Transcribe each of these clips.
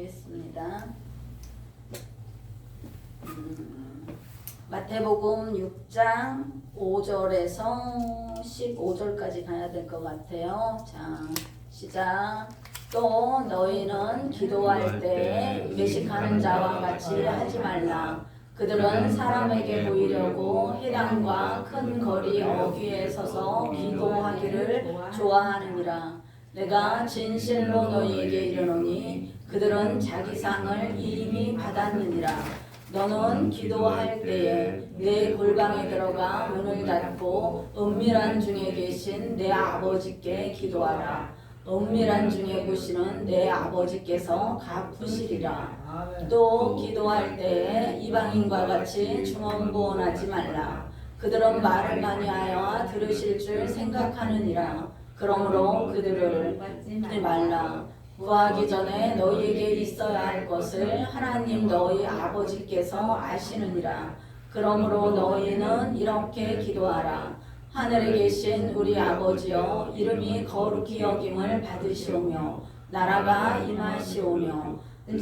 기도하겠습니다. 마태복음 6장 5절에서 15절까지 가야 될 것 같아요. 자, 시작. 또 너희는 기도할 때 외식하는 자와 같이 하지 말라. 그들은 사람에게 보이려고 회당과 큰 거리 어귀에 서서 기도하기를 좋아하느니라. 내가 진실로 너희에게 이르노니 그들은 자기 상을 이미 받았느니라. 너는 기도할 때에 내 골방에 들어가 문을 닫고 은밀한 중에 계신 내 아버지께 기도하라. 은밀한 중에 보시는 내 아버지께서 갚으시리라. 또 기도할 때에 이방인과 같이 중언부언하지 말라. 그들은 말을 많이 하여 들으실 줄 생각하느니라. 그러므로 그들을 하지 말라. 구하기 전에 너희에게 있어야 할 것을 하나님 너희 아버지께서 아시느니라. 그러므로 너희는 이렇게 기도하라. 하늘에 계신 우리 아버지여, 이름이 거룩히 여김을 받으시오며 나라가 임하시오며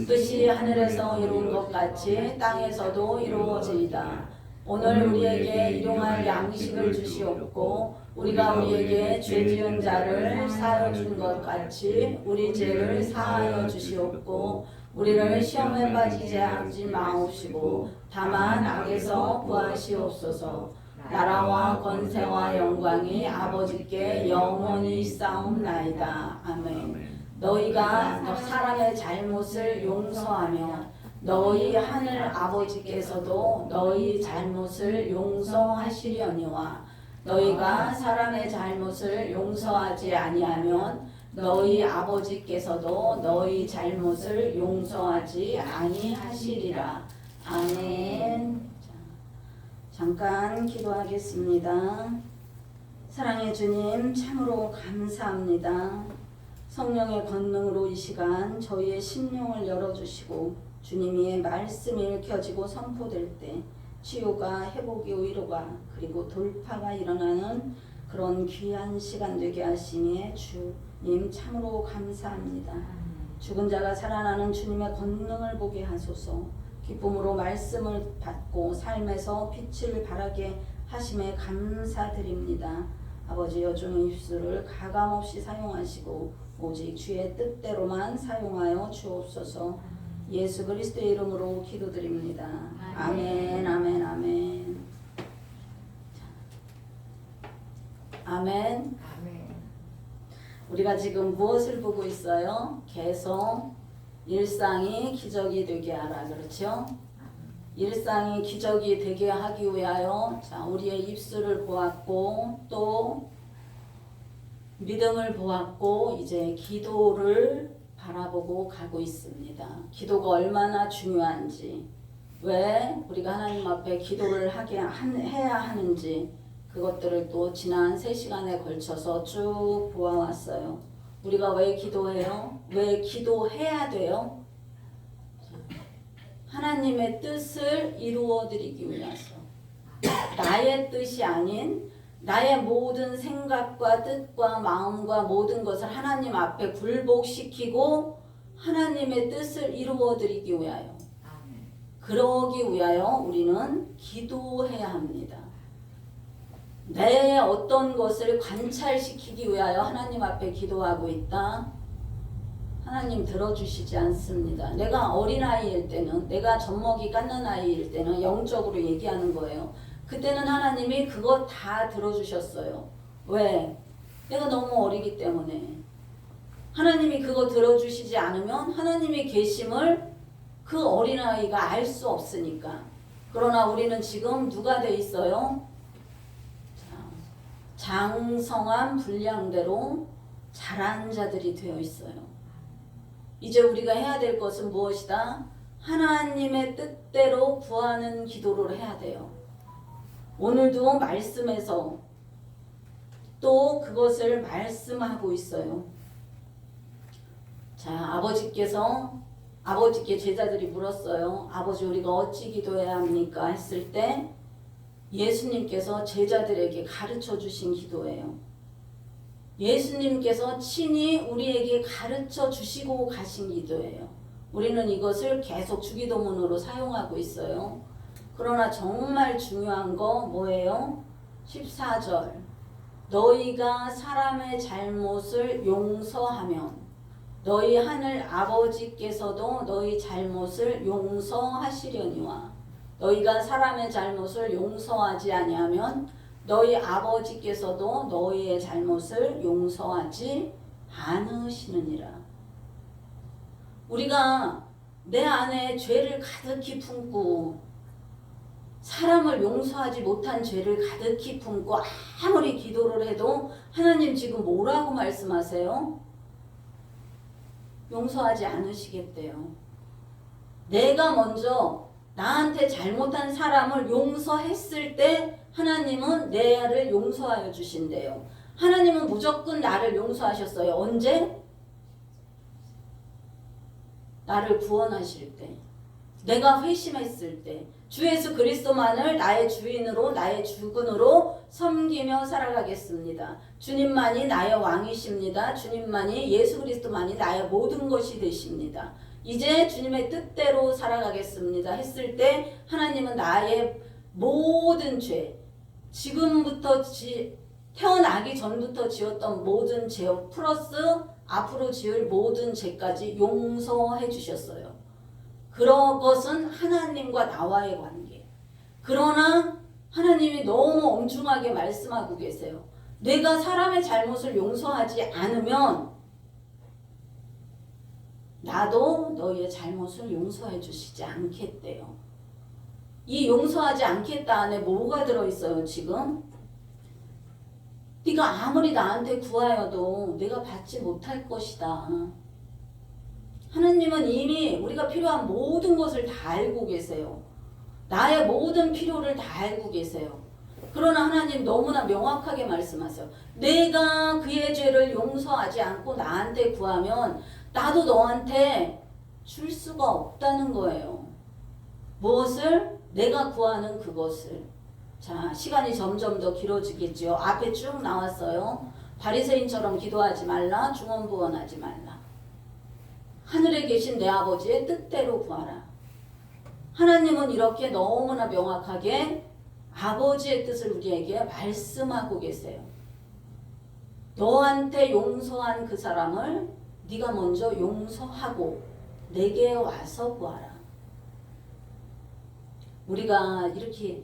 뜻이 하늘에서 이룬 것 같이 땅에서도 이루어지이다. 오늘 우리에게 일용할 양식을 주시옵고 우리가 우리에게 죄 지은 자를 사하여 준 것 같이 우리 죄를 사하여 주시옵고 우리를 시험에 빠지게 하지 마옵시고 다만 악에서 구하시옵소서. 나라와 권세와 영광이 아버지께 영원히 있사옵나이다. 아멘. 너희가 사람의 잘못을 용서하면 너희 하늘 아버지께서도 너희 잘못을 용서하시려니와 너희가 사람의 잘못을 용서하지 아니하면 너희 아버지께서도 너희 잘못을 용서하지 아니하시리라. 아멘. 잠깐 기도하겠습니다. 사랑의 주님, 참으로 감사합니다. 성령의 권능으로 이 시간 저희의 심령을 열어주시고 주님의 말씀이 읽혀지고 선포될 때 치유가, 회복이, 위로가 그리고 돌파가 일어나는 그런 귀한 시간 되게 하시니 주님 참으로 감사합니다. 죽은 자가 살아나는 주님의 권능을 보게 하소서. 기쁨으로 말씀을 받고 삶에서 빛을 발하게 하심에 감사드립니다. 아버지, 여종의 입술을 가감없이 사용하시고 오직 주의 뜻대로만 사용하여 주옵소서. 예수 그리스도의 이름으로 기도드립니다. 아멘, 아멘, 아멘. 아멘. 우리가 지금 무엇을 보고 있어요? 계속 일상이 기적이 되게 하라. 그렇죠? 일상이 기적이 되게 하기 위하여 자, 우리의 입술을 보았고 또 믿음을 보았고 이제 기도를 바라보고 가고 있습니다. 기도가 얼마나 중요한지, 왜 우리가 하나님 앞에 기도를 해야 하는지 그것들을 또 지난 3시간에 걸쳐서 쭉 보아왔어요. 우리가 왜 기도해요? 왜 기도해야 돼요? 하나님의 뜻을 이루어 드리기 위해서. 나의 뜻이 아닌 나의 모든 생각과 뜻과 마음과 모든 것을 하나님 앞에 굴복시키고 하나님의 뜻을 이루어 드리기 위하여. 그러기 위하여 우리는 기도해야 합니다. 내 어떤 것을 관찰시키기 위하여 하나님 앞에 기도하고 있다. 하나님 들어주시지 않습니다. 내가 어린아이일 때는, 내가 젖먹이 깎는 아이일 때는 영적으로 얘기하는 거예요. 그때는 하나님이 그거 다 들어주셨어요. 왜? 내가 너무 어리기 때문에. 하나님이 그거 들어주시지 않으면 하나님의 계심을 그 어린아이가 알 수 없으니까. 그러나 우리는 지금 누가 돼 있어요? 장성한 분량대로 자란 자들이 되어 있어요. 이제 우리가 해야 될 것은 무엇이다? 하나님의 뜻대로 구하는 기도를 해야 돼요. 오늘도 말씀에서 또 그것을 말씀하고 있어요. 자, 아버지께 제자들이 물었어요. 아버지, 우리가 어찌 기도해야 합니까? 했을 때 예수님께서 제자들에게 가르쳐 주신 기도예요. 예수님께서 친히 우리에게 가르쳐 주시고 가신 기도예요. 우리는 이것을 계속 주기도문으로 사용하고 있어요. 그러나 정말 중요한 거 뭐예요? 14절. 너희가 사람의 잘못을 용서하면 너희 하늘 아버지께서도 너희 잘못을 용서하시려니와 너희가 사람의 잘못을 용서하지 아니하면 너희 아버지께서도 너희의 잘못을 용서하지 않으시느니라. 우리가 내 안에 죄를 가득히 품고 사람을 용서하지 못한 죄를 가득히 품고 아무리 기도를 해도 하나님 지금 뭐라고 말씀하세요? 용서하지 않으시겠대요. 내가 먼저 나한테 잘못한 사람을 용서했을 때 하나님은 나를 용서하여 주신대요. 하나님은 무조건 나를 용서하셨어요. 언제? 나를 구원하실 때, 내가 회심했을 때, 주 예수 그리스도만을 나의 주인으로 나의 주군으로 섬기며 살아가겠습니다. 주님만이 나의 왕이십니다. 주님만이 예수 그리스도만이 나의 모든 것이 되십니다. 이제 주님의 뜻대로 살아가겠습니다 했을 때 하나님은 나의 모든 죄, 지금부터 태어나기 전부터 지었던 모든 죄 플러스 앞으로 지을 모든 죄까지 용서해 주셨어요. 그런 것은 하나님과 나와의 관계. 그러나 하나님이 너무 엄중하게 말씀하고 계세요. 내가 사람의 잘못을 용서하지 않으면 나도 너희의 잘못을 용서해 주시지 않겠대요. 이 용서하지 않겠다 안에 뭐가 들어있어요 지금? 네가 아무리 나한테 구하여도 내가 받지 못할 것이다. 하나님은 이미 우리가 필요한 모든 것을 다 알고 계세요. 나의 모든 필요를 다 알고 계세요. 그러나 하나님 너무나 명확하게 말씀하세요. 내가 그의 죄를 용서하지 않고 나한테 구하면 나도 너한테 줄 수가 없다는 거예요. 무엇을? 내가 구하는 그것을. 자, 시간이 점점 더 길어지겠죠. 앞에 쭉 나왔어요. 바리새인처럼 기도하지 말라. 중언부언하지 말라. 하늘에 계신 내 아버지의 뜻대로 구하라. 하나님은 이렇게 너무나 명확하게 아버지의 뜻을 우리에게 말씀하고 계세요. 너한테 용서한 그 사람을 네가 먼저 용서하고 내게 와서 구하라. 우리가 이렇게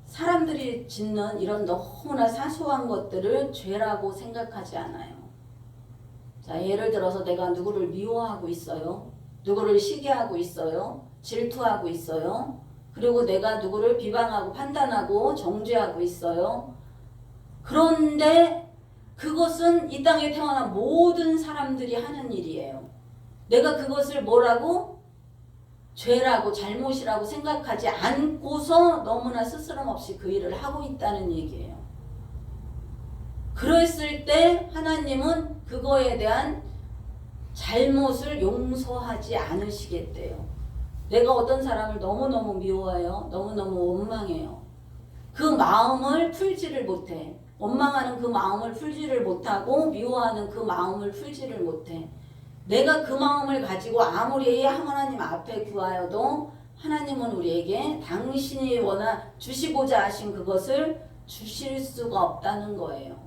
사람들이 짓는 이런 너무나 사소한 것들을 죄라고 생각하지 않아요. 자, 예를 들어서 내가 누구를 미워하고 있어요. 누구를 시기하고 있어요. 질투하고 있어요. 그리고 내가 누구를 비방하고 판단하고 정죄하고 있어요. 그런데 그것은 이 땅에 태어난 모든 사람들이 하는 일이에요. 내가 그것을 뭐라고? 죄라고 잘못이라고 생각하지 않고서 너무나 스스럼 없이 그 일을 하고 있다는 얘기예요. 그랬을 때 하나님은 그거에 대한 잘못을 용서하지 않으시겠대요. 내가 어떤 사람을 너무너무 미워해요. 너무너무 원망해요. 그 마음을 풀지를 못해. 원망하는 그 마음을 풀지를 못하고 미워하는 그 마음을 풀지를 못해. 내가 그 마음을 가지고 아무리 하나님 앞에 구하여도 하나님은 우리에게 당신이 주시고자 하신 그것을 주실 수가 없다는 거예요.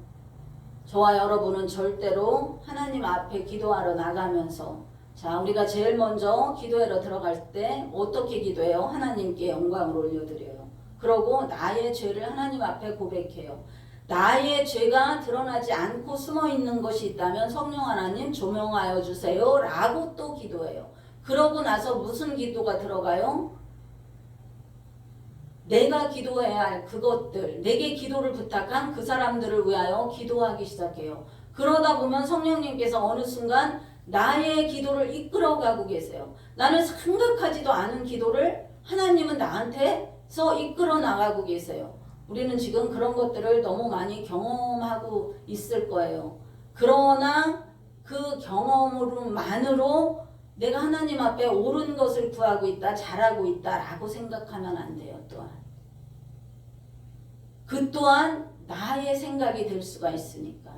저와 여러분은 절대로 하나님 앞에 기도하러 나가면서 자, 우리가 제일 먼저 기도하러 들어갈 때 어떻게 기도해요? 하나님께 영광을 올려드려요. 그러고 나의 죄를 하나님 앞에 고백해요. 나의 죄가 드러나지 않고 숨어있는 것이 있다면 성령 하나님 조명하여 주세요 라고 또 기도해요. 그러고 나서 무슨 기도가 들어가요? 내가 기도해야 할 그것들, 내게 기도를 부탁한 그 사람들을 위하여 기도하기 시작해요. 그러다 보면 성령님께서 어느 순간 나의 기도를 이끌어가고 계세요. 나는 생각하지도 않은 기도를 하나님은 나한테서 이끌어 나가고 계세요. 우리는 지금 그런 것들을 너무 많이 경험하고 있을 거예요. 그러나 그 경험으로만으로 내가 하나님 앞에 옳은 것을 구하고 있다, 잘하고 있다 라고 생각하면 안 돼요. 또한 그 또한 나의 생각이 될 수가 있으니까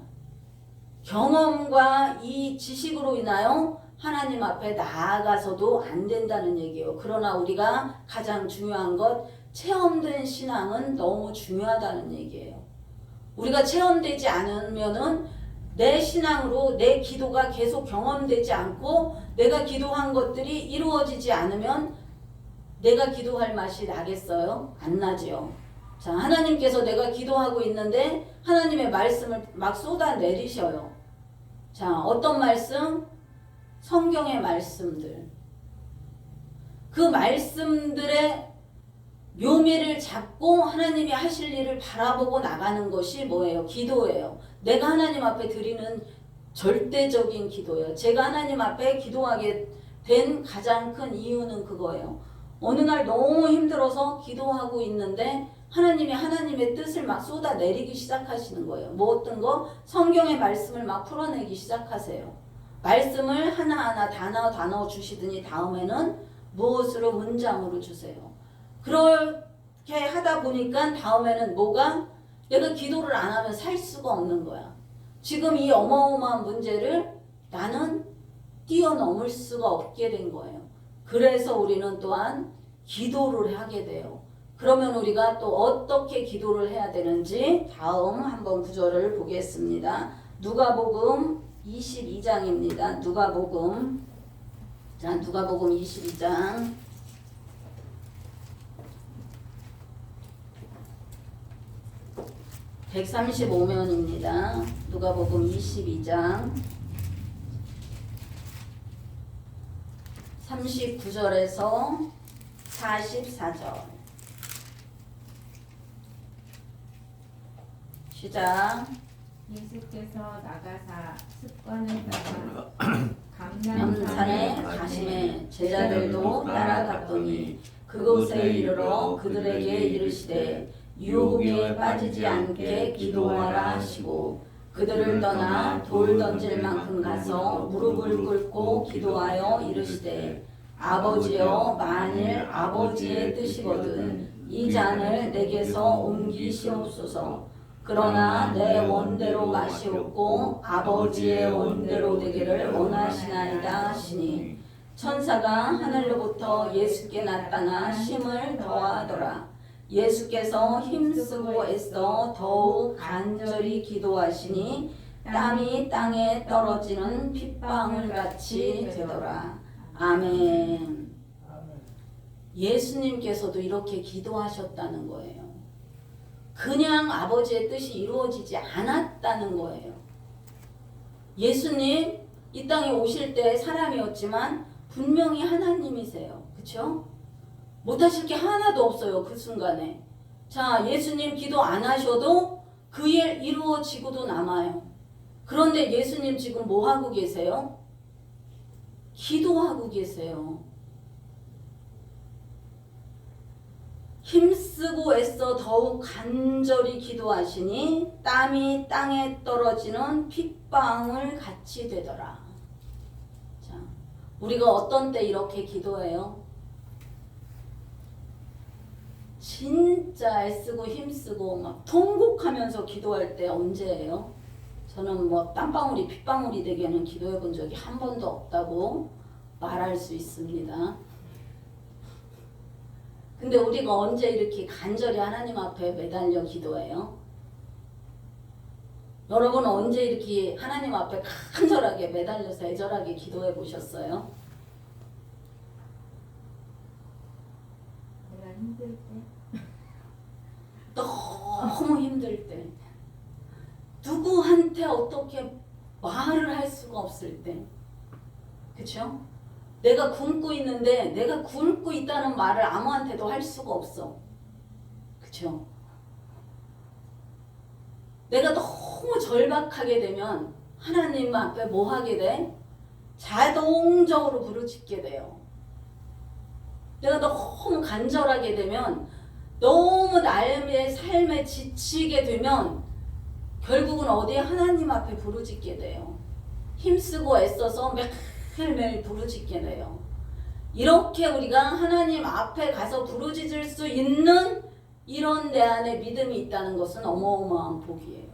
경험과 이 지식으로 인하여 하나님 앞에 나아가서도 안 된다는 얘기예요. 그러나 우리가 가장 중요한 것, 체험된 신앙은 너무 중요하다는 얘기예요. 우리가 체험되지 않으면은 내 신앙으로 내 기도가 계속 경험되지 않고 내가 기도한 것들이 이루어지지 않으면 내가 기도할 맛이 나겠어요? 안 나지요. 자, 하나님께서 내가 기도하고 있는데 하나님의 말씀을 막 쏟아내리셔요. 자, 어떤 말씀? 성경의 말씀들. 그 말씀들의 묘미를 잡고 하나님이 하실 일을 바라보고 나가는 것이 뭐예요? 기도예요. 내가 하나님 앞에 드리는 절대적인 기도예요. 제가 하나님 앞에 기도하게 된 가장 큰 이유는 그거예요. 어느 날 너무 힘들어서 기도하고 있는데 하나님이 하나님의 뜻을 막 쏟아내리기 시작하시는 거예요. 뭐 어떤 거? 성경의 말씀을 막 풀어내기 시작하세요. 말씀을 하나하나 단어 주시더니 다음에는 무엇으로? 문장으로 주세요. 그렇게 하다 보니까 다음에는 뭐가? 내가 기도를 안 하면 살 수가 없는 거야. 지금 이 어마어마한 문제를 나는 뛰어넘을 수가 없게 된 거예요. 그래서 우리는 또한 기도를 하게 돼요. 그러면 우리가 또 어떻게 기도를 해야 되는지 다음 한번 구절을 보겠습니다. 누가복음 22장입니다. 누가복음. 자, 누가복음 22장. (135면입니다) 누가복음 22장 39절에서 44절. 시작. 예수께서 나가사 습관을 따라 감난산에 가심에 제자들도 따라갔더니 그곳에 이르러 그들에게 이르시되 유혹에 빠지지 않게 기도하라 하시고 그들을 떠나 돌 던질 만큼 가서 무릎을 꿇고 기도하여 이르시되 아버지여, 만일 아버지의 뜻이거든 이 잔을 내게서 옮기시옵소서. 그러나 내 원대로 마시옵고 아버지의 원대로 되기를 원하시나이다 하시니 천사가 하늘로부터 예수께 나타나 힘을 더하더라. 예수께서 힘쓰고 애써 더욱 간절히 기도하시니 땀이 땅에 떨어지는 핏방울 같이 되더라. 아멘. 예수님께서도 이렇게 기도하셨다는 거예요. 그냥 아버지의 뜻이 이루어지지 않았다는 거예요. 예수님 이 땅에 오실 때 사람이었지만 분명히 하나님이세요. 그렇죠? 못하실 게 하나도 없어요. 그 순간에. 자, 예수님 기도 안 하셔도 그 일 이루어지고도 남아요. 그런데 예수님 지금 뭐 하고 계세요? 기도하고 계세요. 힘쓰고 애써 더욱 간절히 기도하시니 땀이 땅에 떨어지는 핏방울 같이 되더라. 자, 우리가 어떤 때 이렇게 기도해요? 진짜 애쓰고 힘쓰고 막 통곡하면서 기도할 때 언제예요? 저는 뭐 땀방울이 핏방울이 되게는 기도해 본 적이 한 번도 없다고 말할 수 있습니다. 근데 우리가 언제 이렇게 간절히 하나님 앞에 매달려 기도해요? 여러분 언제 이렇게 하나님 앞에 간절하게 매달려서 애절하게 기도해 보셨어요? 내가 힘들 때, 너무 힘들 때, 누구한테 어떻게 말을 할 수가 없을 때, 그쵸? 내가 굶고 있는데 내가 굶고 있다는 말을 아무한테도 할 수가 없어. 그쵸? 내가 너무 절박하게 되면 하나님 앞에 뭐 하게 돼? 자동적으로 부르짖게 돼요. 내가 너무 간절하게 되면 너무 나의 삶에 지치게 되면 결국은 어디에? 하나님 앞에 부르짖게 돼요. 힘쓰고 애써서 매일매일 부르짖게 돼요. 이렇게 우리가 하나님 앞에 가서 부르짖을 수 있는 이런 내 안에 믿음이 있다는 것은 어마어마한 복이에요.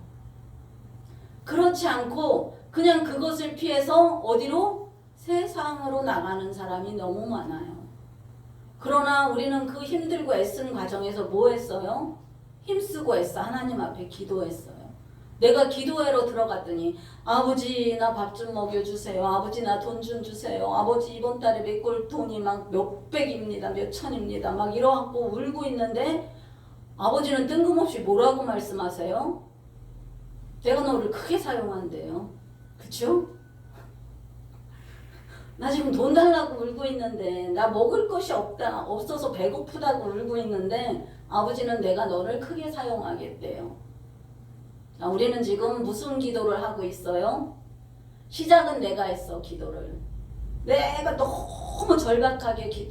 그렇지 않고 그냥 그것을 피해서 어디로? 세상으로 나가는 사람이 너무 많아요. 그러나 우리는 그 힘들고 애쓴 과정에서 뭐 했어요? 힘쓰고 애써 하나님 앞에 기도했어요. 내가 기도회로 들어갔더니 아버지 나 밥 좀 먹여주세요. 아버지 나 돈 좀 주세요. 아버지 이번 달에 메꿀 돈이 막 몇백입니다. 몇천입니다. 막 이러갖고 울고 있는데 아버지는 뜬금없이 뭐라고 말씀하세요? 내가 너를 크게 사용한대요. 그쵸? 나 지금 돈 달라고 울고 있는데 나 먹을 것이 없어서 배고프다고 울고 있는데 아버지는 내가 너를 크게 사용하겠대요. 자, 우리는 지금 무슨 기도를 하고 있어요? 시작은 내가 했어. 기도를 내가 너무 절박하게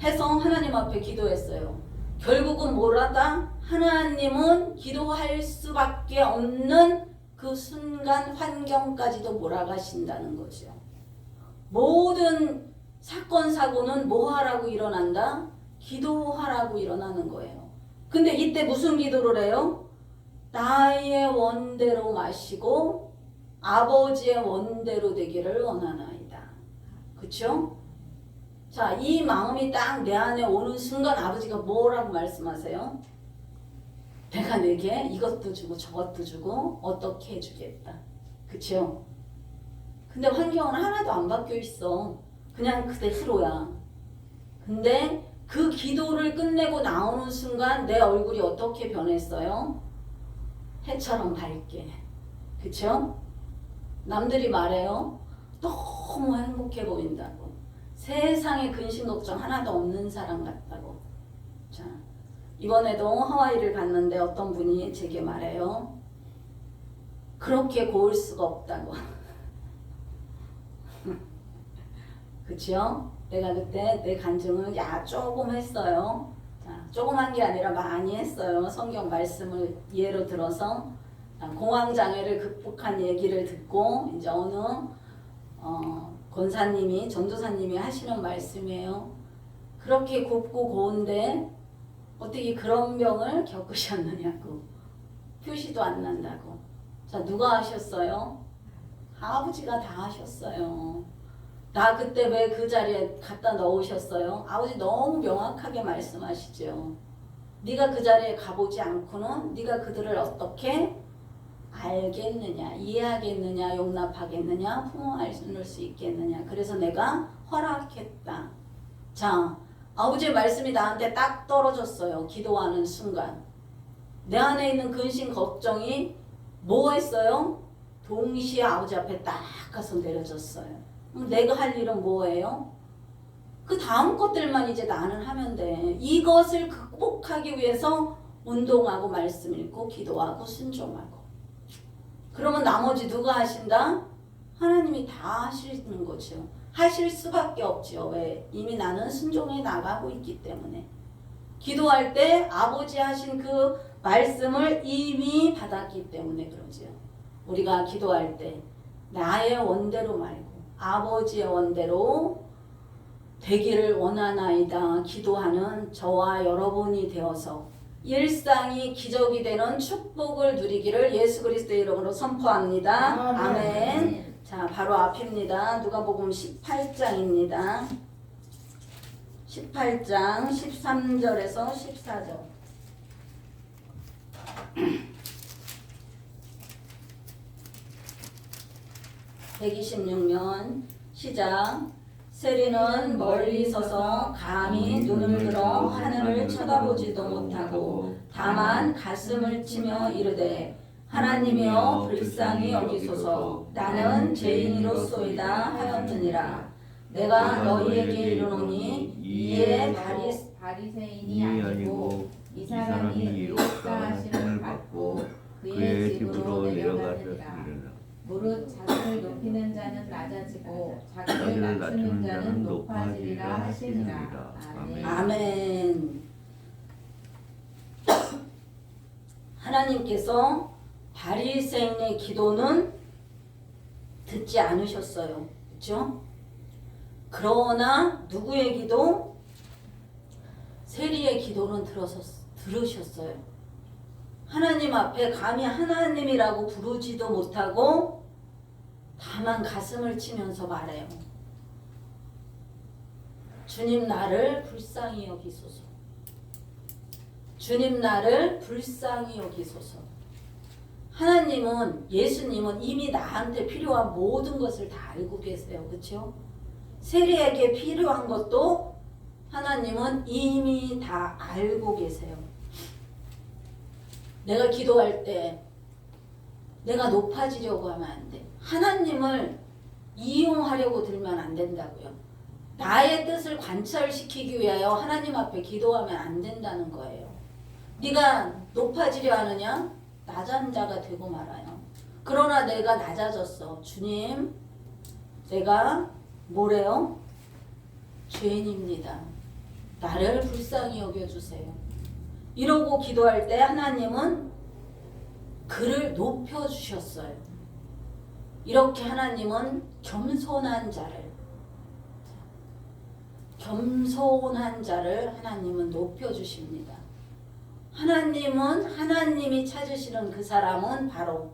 해서 하나님 앞에 기도했어요. 결국은 뭐라다? 하나님은 기도할 수밖에 없는 그 순간 환경까지도 몰아가신다는 거죠. 모든 사건 사고는 뭐 하라고 일어난다? 기도하라고 일어나는 거예요. 근데 이때 무슨 기도를 해요? 나의 원대로 마시고 아버지의 원대로 되기를 원하나이다. 그쵸? 자, 이 마음이 딱 내 안에 오는 순간 아버지가 뭐라고 말씀하세요? 내가 내게 이것도 주고 저것도 주고 어떻게 해주겠다. 그쵸? 근데 환경은 하나도 안 바뀌어 있어. 그냥 그대로야. 근데 그 기도를 끝내고 나오는 순간 내 얼굴이 어떻게 변했어요? 해처럼 밝게. 그쵸? 남들이 말해요. 너무 행복해 보인다고. 세상에 근심 걱정 하나도 없는 사람 같다고. 자, 이번에도 하와이를 갔는데 어떤 분이 제게 말해요. 그렇게 고울 수가 없다고. 그쵸? 내가 그때 내 간증을 조금 했어요. 자, 조금 한 게 아니라 많이 했어요. 성경 말씀을 예로 들어서 공황장애를 극복한 얘기를 듣고 이제 어느 권사님이 전도사님이 하시는 말씀이에요. 그렇게 곱고 고운데 어떻게 그런 병을 겪으셨느냐고. 표시도 안 난다고. 자, 누가 하셨어요? 아버지가 다 하셨어요. 나 그때 왜 그 자리에 갖다 넣으셨어요? 아버지 너무 명확하게 말씀하시죠. 네가 그 자리에 가보지 않고는 네가 그들을 어떻게 알겠느냐, 이해하겠느냐, 용납하겠느냐, 부모할 수 있겠느냐. 그래서 내가 허락했다. 자, 아버지의 말씀이 나한테 딱 떨어졌어요. 기도하는 순간. 내 안에 있는 근심 걱정이 뭐 했어요? 동시에 아버지 앞에 딱 가서 내려졌어요. 내가 할 일은 뭐예요? 그 다음 것들만 이제 나는 하면 돼. 이것을 극복하기 위해서 운동하고 말씀 읽고 기도하고 순종하고. 그러면 나머지 누가 하신다? 하나님이 다 하시는 거죠. 하실 수밖에 없죠. 왜? 이미 나는 순종해 나가고 있기 때문에. 기도할 때 아버지 하신 그 말씀을 이미 받았기 때문에 그러죠. 우리가 기도할 때 나의 원대로 말고 아버지의 원대로 되기를 원하나이다 기도하는 저와 여러분이 되어서 일상이 기적이 되는 축복을 누리기를 예수 그리스도의 이름으로 선포합니다. 아멘. 자, 바로 앞입니다. 누가복음 18장입니다. 18장 13절에서 14절. 126년 시작. 세리는 멀리 서서 감히 눈을 들어 하늘을 쳐다보지도 못하고 다만 가슴을 치며 이르되 하나님이여 불쌍히 여기소서 나는 죄인이로소이다 하였느니라. 내가 너희에게 이르노니 이에 바리새인이 아니고 이 사람이 의롭다 하심을 받고 그의 집으로 내려가리라. 무릇 자기를 높이는 자는 낮아지고 자기를 낮추는 자는 높아지리라 하시니라. 아멘. 아멘. 하나님께서 바리새인의 기도는 듣지 않으셨어요. 그렇죠? 그러나 누구의 기도? 세리의 기도는 들으셨어요. 하나님 앞에 감히 하나님이라고 부르지도 못하고 다만 가슴을 치면서 말해요. 주님 나를 불쌍히 여기소서. 주님 나를 불쌍히 여기소서. 하나님은, 예수님은 이미 나한테 필요한 모든 것을 다 알고 계세요. 그렇죠? 세리에게 필요한 것도 하나님은 이미 다 알고 계세요. 내가 기도할 때 내가 높아지려고 하면 안 돼. 하나님을 이용하려고 들면 안 된다고요. 나의 뜻을 관철시키기 위하여 하나님 앞에 기도하면 안 된다는 거예요. 네가 높아지려 하느냐? 낮은 자가 되고 말아요. 그러나 내가 낮아졌어. 주님, 내가 뭐래요? 죄인입니다. 나를 불쌍히 여겨주세요. 이러고 기도할 때 하나님은 그를 높여주셨어요. 이렇게 하나님은 겸손한 자를 하나님은 높여주십니다. 하나님이 찾으시는 그 사람은 바로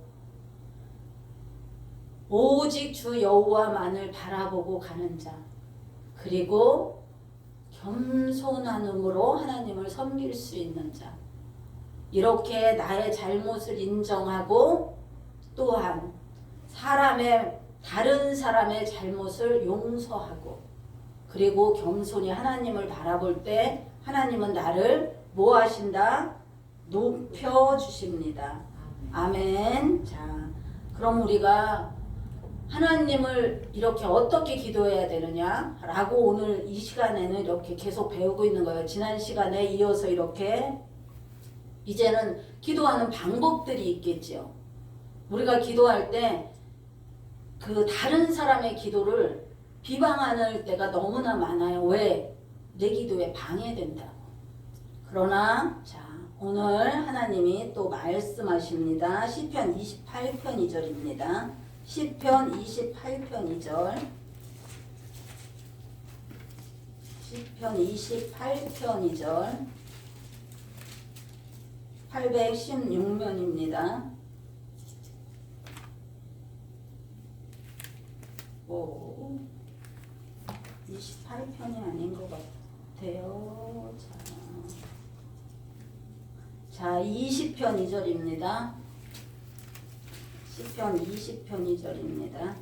오직 주 여호와만을 바라보고 가는 자, 그리고 겸손함으로 하나님을 섬길 수 있는 자, 이렇게 나의 잘못을 인정하고 또한 다른 사람의 잘못을 용서하고, 그리고 겸손히 하나님을 바라볼 때 하나님은 나를 뭐 하신다? 높여주십니다. 아멘. 자, 그럼 우리가 하나님을 이렇게 어떻게 기도해야 되느냐 라고 오늘 이 시간에는 이렇게 계속 배우고 있는 거예요. 지난 시간에 이어서 이렇게 이제는 기도하는 방법들이 있겠지요. 우리가 기도할 때 그 다른 사람의 기도를 비방하는 때가 너무나 많아요. 왜? 내 기도에 방해된다고. 그러나 자, 오늘 하나님이 또 말씀하십니다. 시편 28편 2절입니다. 시편 28편 2절. 시편 28편 2절. 816면입니다. 28편이 아닌 것 같아요. 자, 20편 2절입니다. 시편 20편 2절입니다.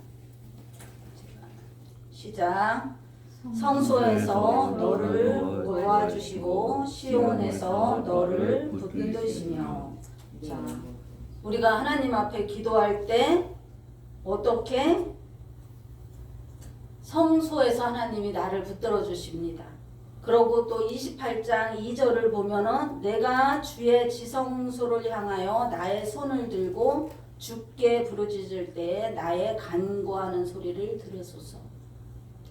시작. 성소에서 너를 모아주시고 시온에서 너를 붙드시며. 자, 우리가 하나님 앞에 기도할 때 어떻게? 성소에서 하나님이 나를 붙들어 주십니다. 그러고 또 28장 2절을 보면은 내가 주의 지성소를 향하여 나의 손을 들고 주께 부르짖을 때에 나의 간구하는 소리를 들으소서.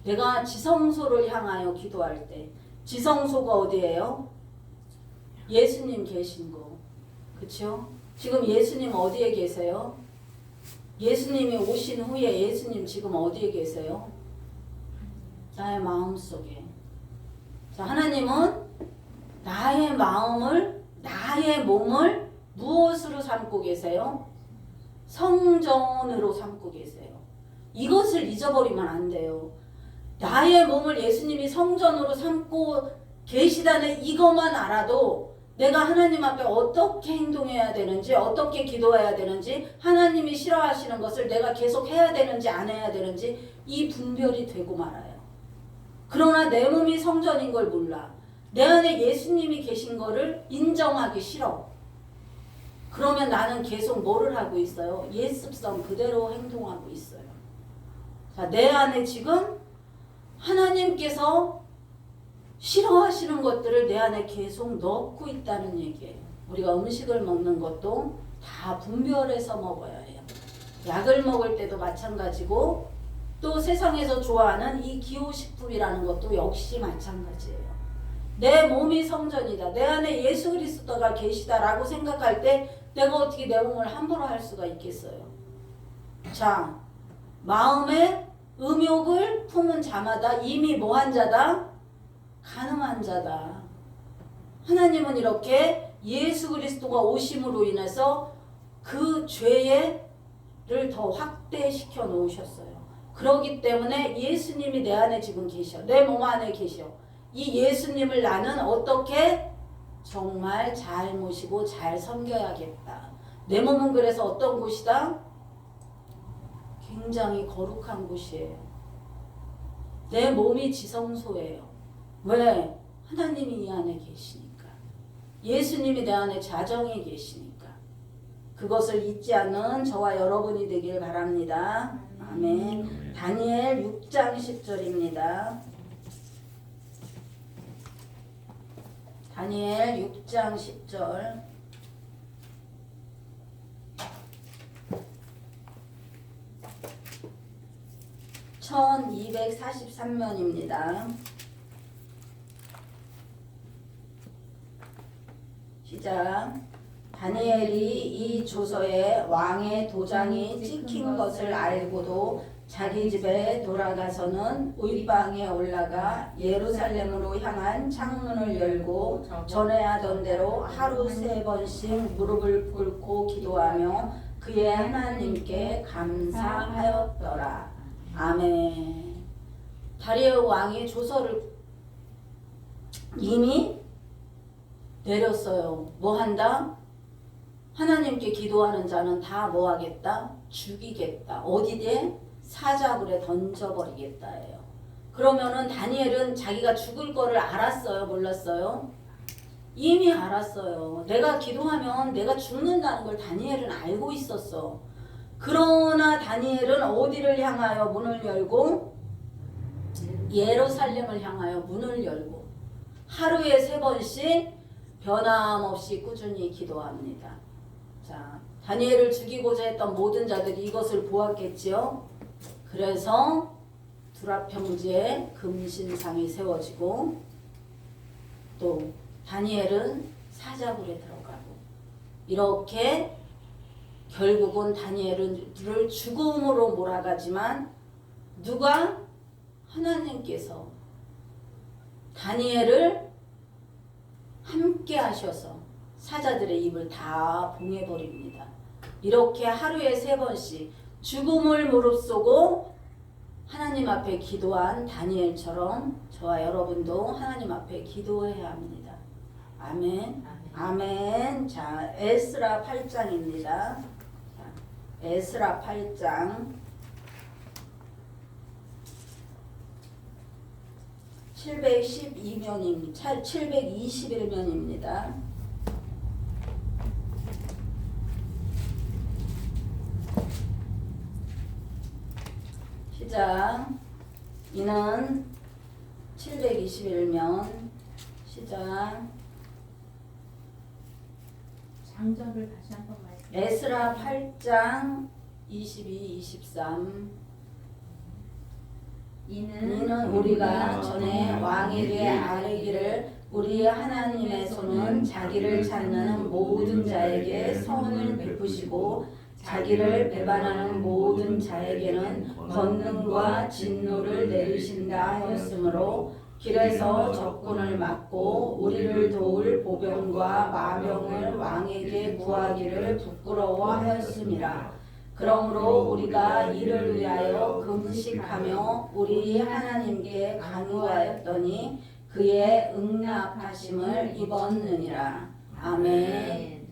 내가 지성소를 향하여 기도할 때, 지성소가 어디예요? 예수님 계신 곳. 그렇죠? 지금 예수님 어디에 계세요? 예수님이 오신 후에 예수님 지금 어디에 계세요? 나의 마음속에. 자, 하나님은 나의 마음을, 나의 몸을 무엇으로 삼고 계세요? 성전으로 삼고 계세요. 이것을 잊어버리면 안 돼요. 나의 몸을 예수님이 성전으로 삼고 계시다는 이것만 알아도 내가 하나님 앞에 어떻게 행동해야 되는지, 어떻게 기도해야 되는지, 하나님이 싫어하시는 것을 내가 계속 해야 되는지 안 해야 되는지 이 분별이 되고 말아요. 그러나 내 몸이 성전인 걸 몰라. 내 안에 예수님이 계신 거를 인정하기 싫어. 그러면 나는 계속 뭐를 하고 있어요? 예습성 그대로 행동하고 있어요. 자, 내 안에 지금 하나님께서 싫어하시는 것들을 내 안에 계속 넣고 있다는 얘기예요. 우리가 음식을 먹는 것도 다 분별해서 먹어야 해요. 약을 먹을 때도 마찬가지고, 또 세상에서 좋아하는 이 기호식품이라는 것도 역시 마찬가지예요. 내 몸이 성전이다, 내 안에 예수 그리스도가 계시다라고 생각할 때 내가 어떻게 내 몸을 함부로 할 수가 있겠어요? 자, 마음에 음욕을 품은 자마다 이미 뭐한 자다? 가늠한 자다. 하나님은 이렇게 예수 그리스도가 오심으로 인해서 그 죄를 더 확대시켜 놓으셨어요. 그러기 때문에 예수님이 내 안에 지금 계셔. 내 몸 안에 계셔. 이 예수님을 나는 어떻게 정말 잘 모시고 잘 섬겨야겠다. 내 몸은 그래서 어떤 곳이다? 굉장히 거룩한 곳이에요. 내 몸이 지성소예요. 왜? 하나님이 이 안에 계시니까. 예수님이 내 안에 자정에 계시니까. 그것을 잊지 않는 저와 여러분이 되길 바랍니다. 아멘. 다니엘 6장 10절입니다. 다니엘 6장 10절. (1243면입니다) 시작. 다니엘이 이 조서에 왕의 도장이 찍힌 것을 알고도 자기 집에 돌아가서는 윗방에 올라가 예루살렘으로 향한 창문을 열고 전에 하던 대로 하루 3번씩 무릎을 꿇고 기도하며 그의 하나님께 감사하였더라. 아멘. 다리오 왕이 조서를 이미 내렸어요. 뭐 한다? 하나님께 기도하는 자는 다 뭐 하겠다? 죽이겠다. 어디에? 사자굴에 던져버리겠다예요. 그러면은 다니엘은 자기가 죽을 거를 알았어요? 몰랐어요? 이미 알았어요. 내가 기도하면 내가 죽는다는 걸 다니엘은 알고 있었어. 그러나 다니엘은 어디를 향하여 문을 열고? 예루살렘을 향하여 문을 열고 하루에 3번씩 변함없이 꾸준히 기도합니다. 자, 다니엘을 죽이고자 했던 모든 자들이 이것을 보았겠지요. 그래서 두랍 평지에 금신상이 세워지고 또 다니엘은 사자굴에 들어가고 이렇게 결국은 다니엘을 죽음으로 몰아가지만 누가? 하나님께서 다니엘을 함께 하셔서 사자들의 입을 다 봉해버립니다. 이렇게 하루에 3번씩 죽음을 무릅쓰고 하나님 앞에 기도한 다니엘처럼 저와 여러분도 하나님 앞에 기도해야 합니다. 아멘. 아멘. 자, 에스라 8장입니다. 에스라 8장 712면입니다. 721면입니다. 시작. 이는 721면 시작. 장절을 다시 한번 말씀해 주세요. 에스라 8장 22, 23. 이는 우리가 전에 왕에게 아뢰기를 우리 하나님의 손은 자기를 찾는 모든 자에게 선을 베푸시고 자기를 배반하는 모든 자에게는 권능과 진노를 내리신다 하였으므로 길에서 적군을 막고 우리를 도울 보병과 마병을 왕에게 구하기를 부끄러워하였음이라. 그러므로 우리가 이를 위하여 금식하며 우리 하나님께 간구하였더니 그의 응답하심을 입었느니라. 아멘.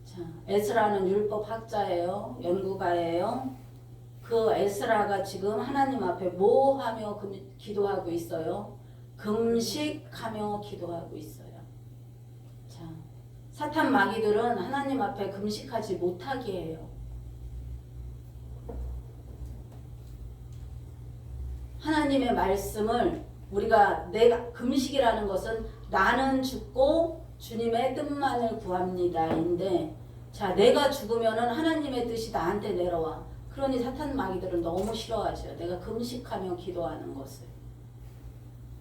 자, 에스라는 율법학자예요. 연구가예요. 그 에스라가 지금 하나님 앞에 뭐 하며 기도하고 있어요? 금식하며 기도하고 있어요. 자, 사탄 마귀들은 하나님 앞에 금식하지 못하게 해요. 하나님의 말씀을 내가 금식이라는 것은 나는 죽고 주님의 뜻만을 구합니다인데 자 내가 죽으면은 하나님의 뜻이 나한테 내려와. 그러니 사탄 마귀들은 너무 싫어하죠. 내가 금식하며 기도하는 것을.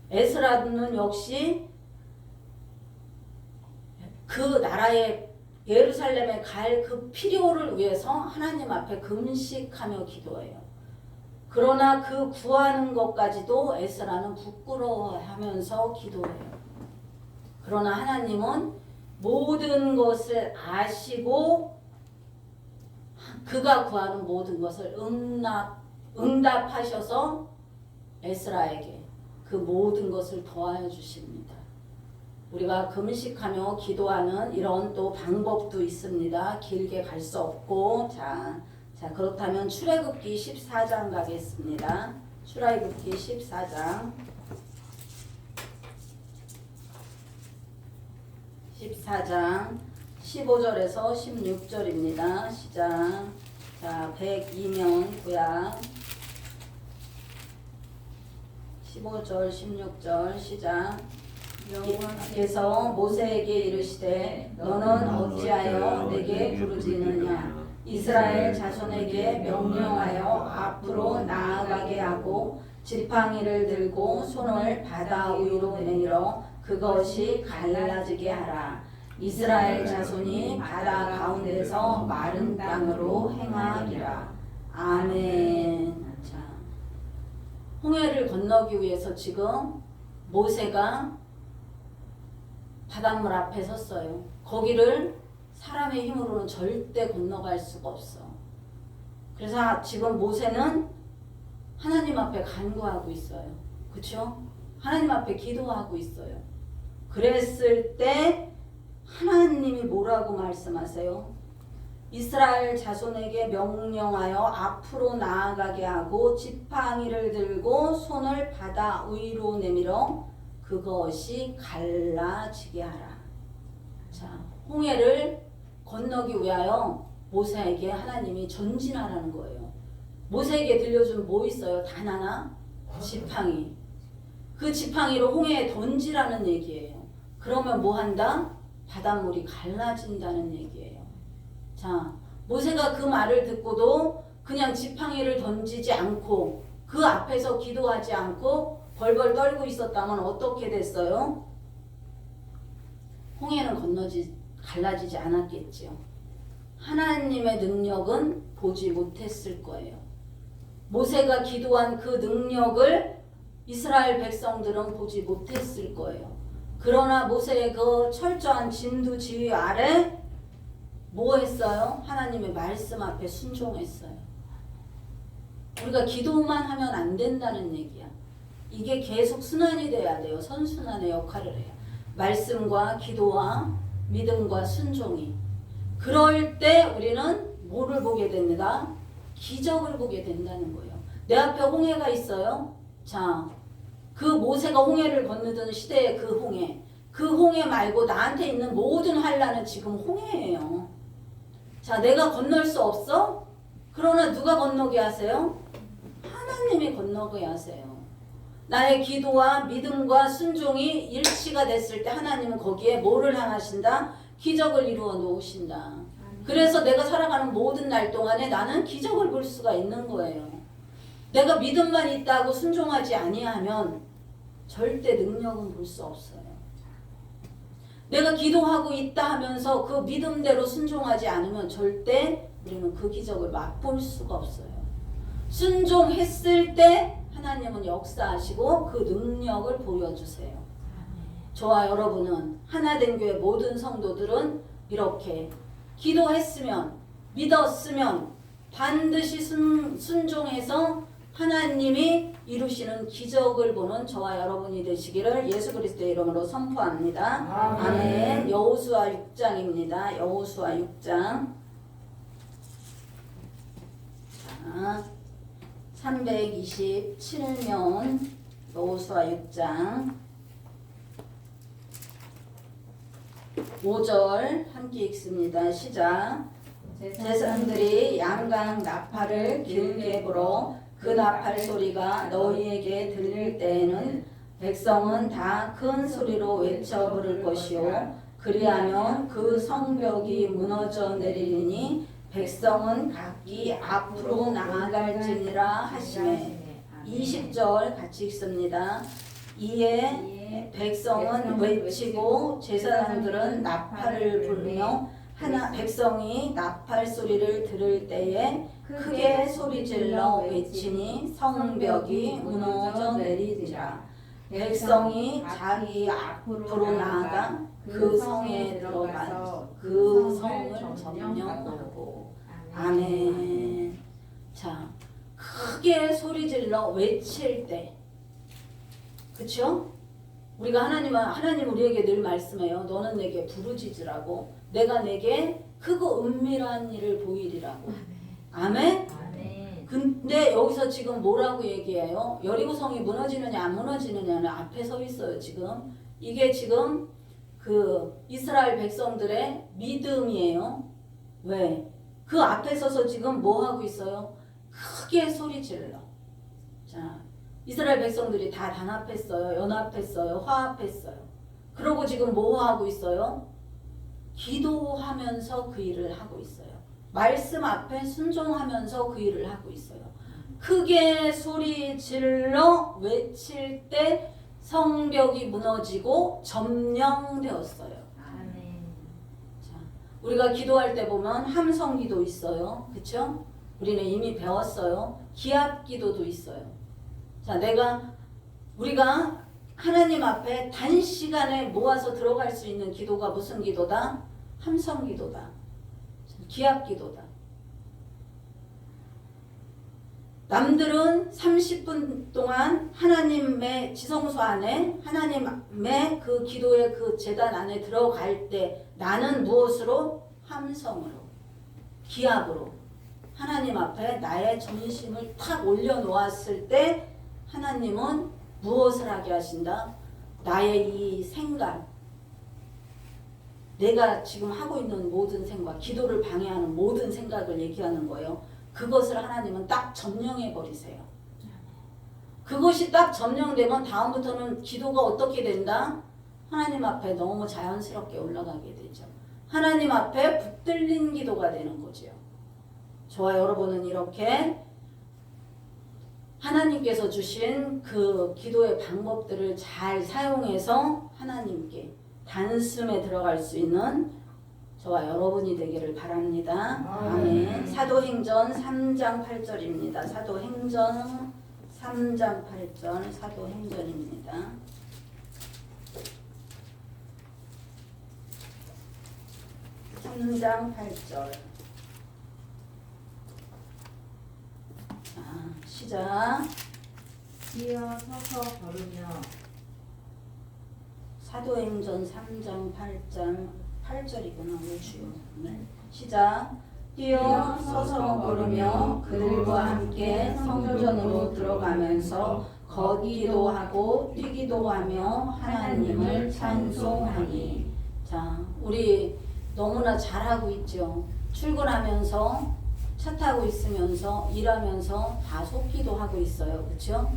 에스라는 역시 그 나라의 예루살렘에 갈 그 필요를 위해서 하나님 앞에 금식하며 기도해요. 그러나 그 구하는 것까지도 에스라는 부끄러워하면서 기도해요. 그러나 하나님은 모든 것을 아시고 그가 구하는 모든 것을 응답하셔서 에스라에게 그 모든 것을 더하여 주십니다. 우리가 금식하며 기도하는 이런 또 방법도 있습니다. 길게 갈 수 없고 자 그렇다면 출애굽기 14장 가겠습니다. 출애굽기 14장 15절에서 16절입니다. 시작. 자, 102면 구약 15절 16절 시작. 여호와께서 모세에게 이르시되 너는 어찌하여 내게 부르짖느냐 이스라엘 자손에게 명령하여 앞으로 나아가게 하고 지팡이를 들고 손을 바다 위로 내밀어 그것이 갈라지게 하라. 이스라엘 자손이 바다 가운데서 마른 땅으로 행하리라. 아멘. 자, 홍해를 건너기 위해서 지금 모세가 바닷물 앞에 섰어요. 거기를 사람의 힘으로는 절대 건너갈 수가 없어. 그래서 지금 모세는 하나님 앞에 간구하고 있어요. 그렇죠? 하나님 앞에 기도하고 있어요. 그랬을 때 하나님이 뭐라고 말씀하세요? 이스라엘 자손에게 명령하여 앞으로 나아가게 하고 지팡이를 들고 손을 바다 위로 내밀어 그것이 갈라지게 하라. 자, 홍해를 건너기 위하여 모세에게 하나님이 전진하라는 거예요. 모세에게 들려준 뭐 있어요? 단 하나? 지팡이. 그 지팡이로 홍해에 던지라는 얘기예요. 그러면 뭐 한다? 바닷물이 갈라진다는 얘기예요. 자, 모세가 그 말을 듣고도 그냥 지팡이를 던지지 않고 그 앞에서 기도하지 않고 벌벌 떨고 있었다면 어떻게 됐어요? 홍해는 갈라지지 않았겠지요. 하나님의 능력은 보지 못했을 거예요. 모세가 기도한 그 능력을 이스라엘 백성들은 보지 못했을 거예요. 그러나 모세의 그 철저한 진두지휘 아래 뭐 했어요? 하나님의 말씀 앞에 순종했어요. 우리가 기도만 하면 안 된다는 얘기야. 이게 계속 순환이 돼야 돼요. 선순환의 역할을 해요. 말씀과 기도와 믿음과 순종이. 그럴 때 우리는 뭐를 보게 됩니다? 기적을 보게 된다는 거예요. 내 앞에 홍해가 있어요. 자, 그 모세가 홍해를 건너던 시대의 그 홍해 말고 나한테 있는 모든 환란은 지금 홍해예요. 자, 내가 건널 수 없어? 그러나 누가 건너게 하세요? 하나님이 건너게 하세요. 나의 기도와 믿음과 순종이 일치가 됐을 때 하나님은 거기에 뭐를 행하신다? 기적을 이루어 놓으신다. 그래서 내가 살아가는 모든 날 동안에 나는 기적을 볼 수가 있는 거예요. 내가 믿음만 있다고 순종하지 아니하면 절대 능력은 볼 수 없어요. 내가 기도하고 있다 하면서 그 믿음대로 순종하지 않으면 절대 우리는 그 기적을 맛볼 수가 없어요. 순종했을 때 하나님은 역사하시고 그 능력을 보여주세요. 저와 여러분은 하나된 교회 모든 성도들은 이렇게 기도했으면 믿었으면 반드시 순종해서 하나님이 이루시는 기적을 보는 저와 여러분이 되시기를 예수 그리스도의 이름으로 선포합니다. 아멘. 여호수아 6장입니다. 여호수아 6장. 자, 327면 여호수아 6장 5절 함께 읽습니다. 시작. 제사장들이 양강 나팔을 길게 불어 그 나팔 소리가 너희에게 들릴 때에는 백성은 다 큰 소리로 외쳐 부를 것이요 그리하면 그 성벽이 무너져 내리니 백성은 각기 앞으로 나아갈지니라 하시매. 20절 같이 읽습니다. 이에 백성은 외치고 제사장들은 나팔을 불며 백성이 나팔 소리를 들을 때에 크게 소리질러 외치니 성벽이 무너져 내리리라. 백성이 자기 앞으로 나아가 그 성에 들어가 그 성을 점령하고. 아멘. 자, 크게 소리질러 외칠 때, 그쵸? 우리가 하나님 우리에게 늘 말씀해요. 너는 내게 부르짖으라고, 내가 내게 크고 은밀한 일을 보이리라고. 아멘? 아멘. 근데 여기서 지금 뭐라고 얘기해요? 여리고성이 무너지느냐 안 무너지느냐는 앞에 서 있어요. 지금 이게 지금 그 이스라엘 백성들의 믿음이에요. 왜? 그 앞에 서서 지금 뭐 하고 있어요? 크게 소리 질러. 자, 이스라엘 백성들이 다 단합했어요. 연합했어요. 화합했어요. 그러고 지금 뭐 하고 있어요? 기도하면서 그 일을 하고 있어요. 말씀 앞에 순종하면서 그 일을 하고 있어요. 크게 소리 질러 외칠 때 성벽이 무너지고 점령되었어요. 아멘. 자, 우리가 기도할 때 보면 함성 기도 있어요. 그쵸? 우리는 이미 배웠어요. 기합 기도도 있어요. 자, 우리가 하나님 앞에 단시간에 모아서 들어갈 수 있는 기도가 무슨 기도다? 함성 기도다. 기합 기도다. 남들은 30분 동안 하나님의 지성소 안에 하나님의 그 기도의 그 제단 안에 들어갈 때 나는 무엇으로? 함성으로, 기합으로 하나님 앞에 나의 전심을 탁 올려놓았을 때 하나님은 무엇을 하게 하신다? 나의 이 생각, 내가 지금 하고 있는 모든 생각, 기도를 방해하는 모든 생각을 얘기하는 거예요. 그것을 하나님은 딱 점령해 버리세요. 그것이 딱 점령되면 다음부터는 기도가 어떻게 된다? 하나님 앞에 너무 자연스럽게 올라가게 되죠. 하나님 앞에 붙들린 기도가 되는 거죠. 저와 여러분은 이렇게 하나님께서 주신 그 기도의 방법들을 잘 사용해서 하나님께 단숨에 들어갈 수 있는 저와 여러분이 되기를 바랍니다. 아멘. 사도행전 3장 8절입니다. 사도행전 3장 8절 사도행전입니다. (3장 8절) 시작. 뛰어 서서 걸으며 사도행전 3장 8절이구나. 왜 주요? 네. 시작. 뛰어 서서 걸으며 그들과 함께 성전으로 들어가면서 걷기도 하고 뛰기도 하며 하나님을 찬송하니. 자, 우리 너무나 잘하고 있죠. 출근하면서 차 타고 있으면서 일하면서 다 속기도 하고 있어요. 그렇죠?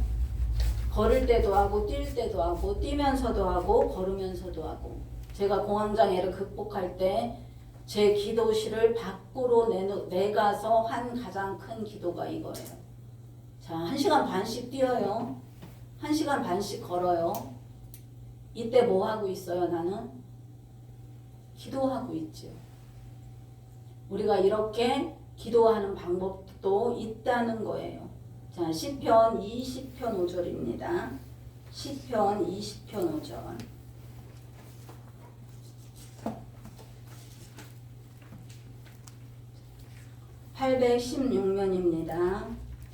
걸을 때도 하고 뛸 때도 하고 뛰면서도 하고 걸으면서도 하고. 제가 공황장애를 극복할 때 제 기도실을 밖으로 내가서 한 가장 큰 기도가 이거예요. 자, 1시간 반씩 뛰어요. 1시간 반씩 걸어요. 이때 뭐 하고 있어요? 나는 기도하고 있죠. 우리가 이렇게 기도하는 방법도 있다는 거예요. 자, 시편 20편 5절입니다. 시편 20편 5절. 816면입니다.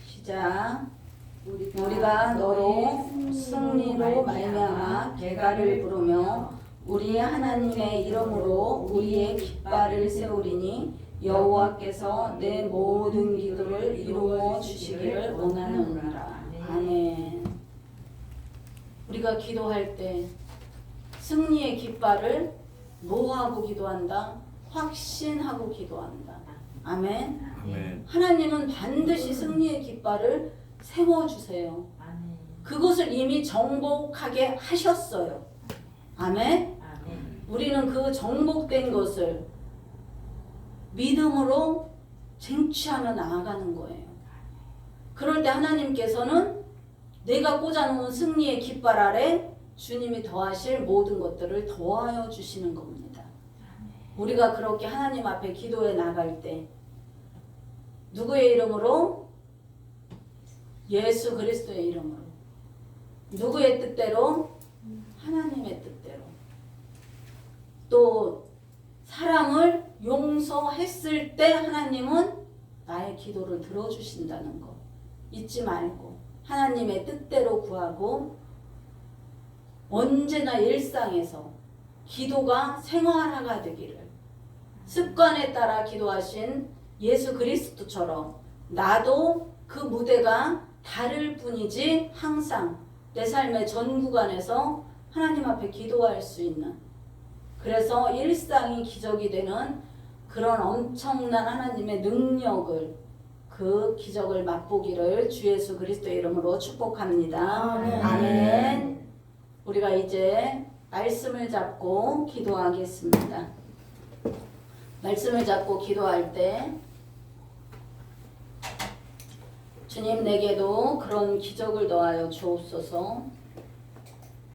시작. 우리가 너로 승리로 말미암아 개가를 부르며 우리 하나님의 이름으로 우리의 깃발을 세우리니 여호와께서 내 모든 기도를 이루어 주시기를 원하노라. 아멘. 우리가 기도할 때 승리의 깃발을 뭐하고 기도한다? 확신하고 기도한다. 아멘. 아멘. 하나님은 반드시 승리의 깃발을 세워주세요. 아멘. 그것을 이미 정복하게 하셨어요. 아멘. 아멘. 우리는 그 정복된 것을 믿음으로 쟁취하며 나아가는 거예요. 그럴 때 하나님께서는 내가 꽂아놓은 승리의 깃발 아래 주님이 더하실 모든 것들을 더하여 주시는 겁니다. 우리가 그렇게 하나님 앞에 기도해 나갈 때 누구의 이름으로? 예수 그리스도의 이름으로. 누구의 뜻대로? 하나님의 뜻대로. 또 사람을 용서했을 때 하나님은 나의 기도를 들어주신다는 것. 잊지 말고 하나님의 뜻대로 구하고 언제나 일상에서 기도가 생활화가 되기를 습관에 따라 기도하신 예수 그리스도처럼 나도 그 무대가 다를 뿐이지 항상 내 삶의 전 구간에서 하나님 앞에 기도할 수 있는 그래서 일상이 기적이 되는 그런 엄청난 하나님의 능력을 그 기적을 맛보기를 주 예수 그리스도의 이름으로 축복합니다. 아멘. 아멘. 우리가 이제 말씀을 잡고 기도하겠습니다. 말씀을 잡고 기도할 때 주님 내게도 그런 기적을 더하여 주옵소서.